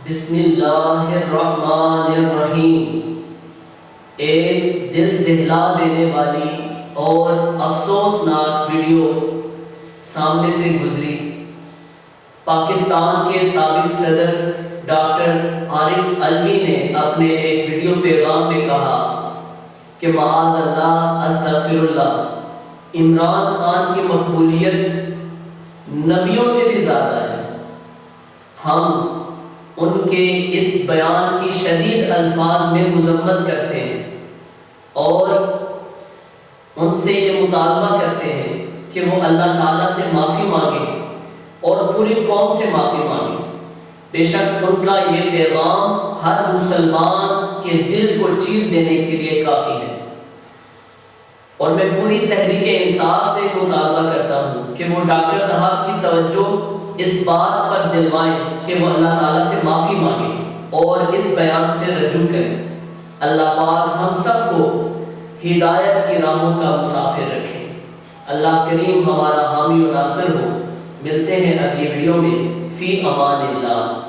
بسم اللہ الرحمن الرحیم۔ ایک دل دہلا دینے والی اور افسوسناک ویڈیو سامنے سے گزری۔ پاکستان کے سابق صدر ڈاکٹر عارف علوی نے اپنے ایک ویڈیو پیغام میں کہا کہ معاذ اللہ استغفر اللہ، عمران خان کی مقبولیت نبیوں سے بھی زیادہ ہے۔ ہم ان کے اس بیان کی شدید الفاظ میں مذمت کرتے ہیں اور ان سے یہ مطالبہ کرتے ہیں کہ وہ اللہ تعالیٰ سے معافی مانگیں اور پوری قوم سے معافی مانگیں۔ بے شک ان کا یہ پیغام ہر مسلمان کے دل کو چیر دینے کے لیے کافی ہے، اور میں پوری تحریک انصاف سے مطالبہ کرتا ہوں کہ وہ ڈاکٹر صاحب کی توجہ اس بات پر دلوائیں کہ وہ اللہ تعالیٰ سے معافی مانگیں اور اس بیان سے رجوع کریں۔ اللہ پاک ہم سب کو ہدایت کی راہوں کا مسافر رکھے۔ اللہ کریم ہمارا حامی و ناصر ہو۔ ملتے ہیں اگلی ویڈیو میں۔ فی امان اللہ۔